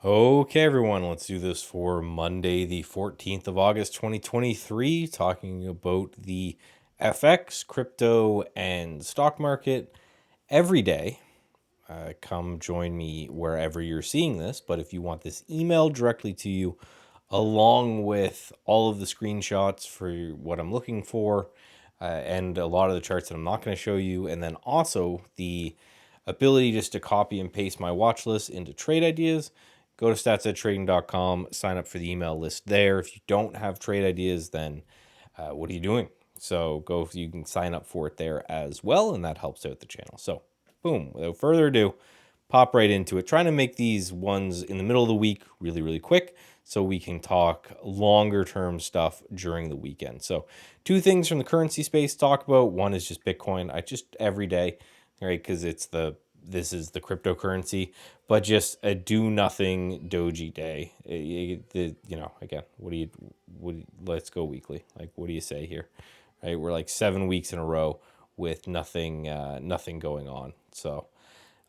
Okay, everyone, let's do this for Monday, the 14th of August, 2023, talking about the FX, crypto, and stock market every day. Come join me wherever you're seeing this, but if you want this emailed directly to you, along with all of the screenshots for what I'm looking for, and a lot of the charts that I'm not going to show you, and then also the ability just to copy and paste my watch list into trade ideas, go to StatsEdgeTrading.com, sign up for the email list there. If you don't have trade ideas, then what are you doing? So you can sign up for it there as well, and that helps out the channel. So boom, without further ado, pop right into it. Trying to make these ones in the middle of the week really, really quick so we can talk longer term stuff during the weekend. So two things from the currency space to talk about. One is just Bitcoin. I just every day, right? Because this is the cryptocurrency, but just a do nothing doji day. Again, let's go weekly. Like, what do you say here? Right? We're like 7 weeks in a row with nothing going on. So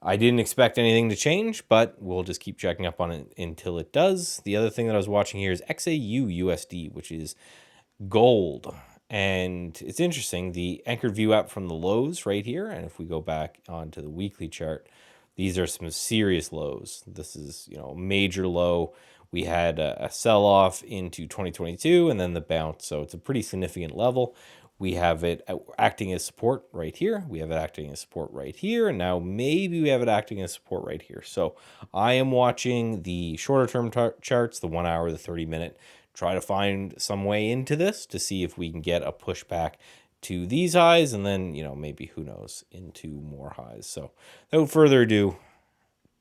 I didn't expect anything to change, but we'll just keep checking up on it until it does. The other thing that I was watching here is XAU USD, which is gold. And it's interesting, the anchored view app from the lows right here. And if we go back onto the weekly chart, these are some serious lows. This is, a major low. We had a sell-off into 2022 and then the bounce. So it's a pretty significant level. We have it acting as support right here. We have it acting as support right here. And now maybe we have it acting as support right here. So I am watching the shorter term charts, the 1 hour, the 30-minute, try to find some way into this to see if we can get a pushback to these highs and then, maybe, who knows, into more highs. So without further ado,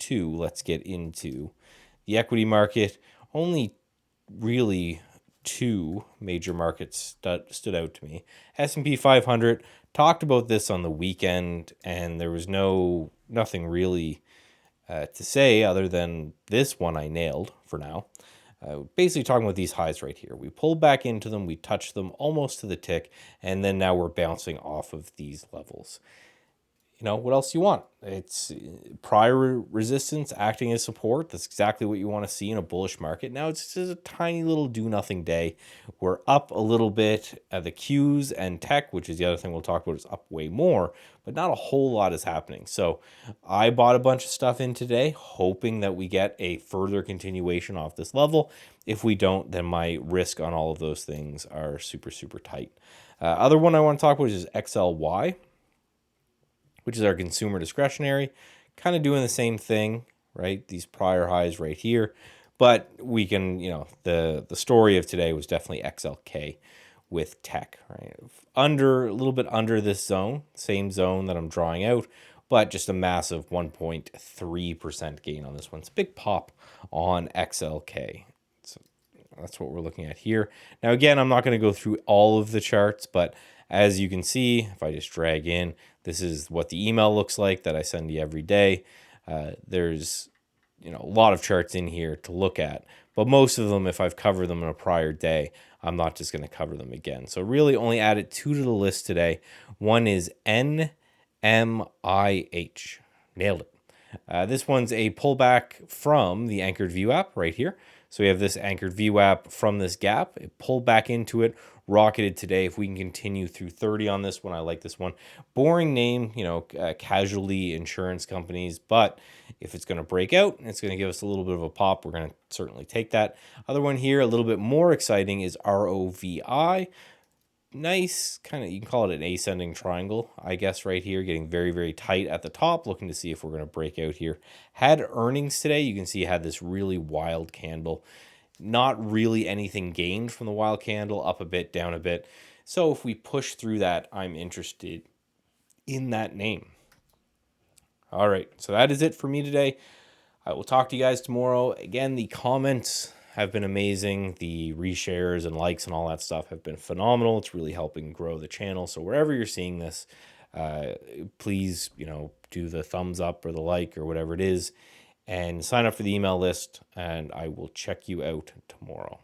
let's get into the equity market. Only really two major markets stood out to me. S&P 500, talked about this on the weekend, and there was nothing really to say other than this one I nailed for now. Basically talking about these highs right here. We pulled back into them, we touched them almost to the tick, and then now we're bouncing off of these levels. What else do you want? It's prior resistance acting as support. That's exactly what you want to see in a bullish market. Now it's just a tiny little do-nothing day. We're up a little bit. The Qs and tech, which is the other thing we'll talk about, is up way more, but not a whole lot is happening. So I bought a bunch of stuff in today, hoping that we get a further continuation off this level. If we don't, then my risk on all of those things are super, super tight. Other one I want to talk about is XLY, which is our consumer discretionary, kind of doing the same thing, right? These prior highs right here. But we can, the story of today was definitely XLK with tech, right? A little bit under this zone, same zone that I'm drawing out, but just a massive 1.3% gain on this one. It's a big pop on XLK. So that's what we're looking at here. Now, again, I'm not going to go through all of the charts, but as you can see, if I just drag in, this is what the email looks like that I send you every day. There's a lot of charts in here to look at, but most of them, if I've covered them in a prior day, I'm not just going to cover them again. So really only added two to the list today. One is NMIH. Nailed it. This one's a pullback from the anchored view app right here. So we have this anchored view app from this gap. It pulled back into it, rocketed today. If we can continue through 30 on this one, I like this one. Boring name, casualty insurance companies, but if it's going to break out, it's going to give us a little bit of a pop. We're going to certainly take that. Other one here, a little bit more exciting, is ROVI. Nice, kind of, you can call it an ascending triangle, I guess, right here, getting very, very tight at the top, looking to see if we're going to break out here. Had earnings today. You can see it had this really wild candle. Not really anything gained from the wild candle, up a bit, down a bit. So if we push through that, I'm interested in that name. All right, so that is it for me today. I will talk to you guys tomorrow. Again, the comments have been amazing. The reshares and likes and all that stuff have been phenomenal. It's really helping grow the channel. So wherever you're seeing this, please, do the thumbs up or the like or whatever it is, and sign up for the email list, and I will check you out tomorrow.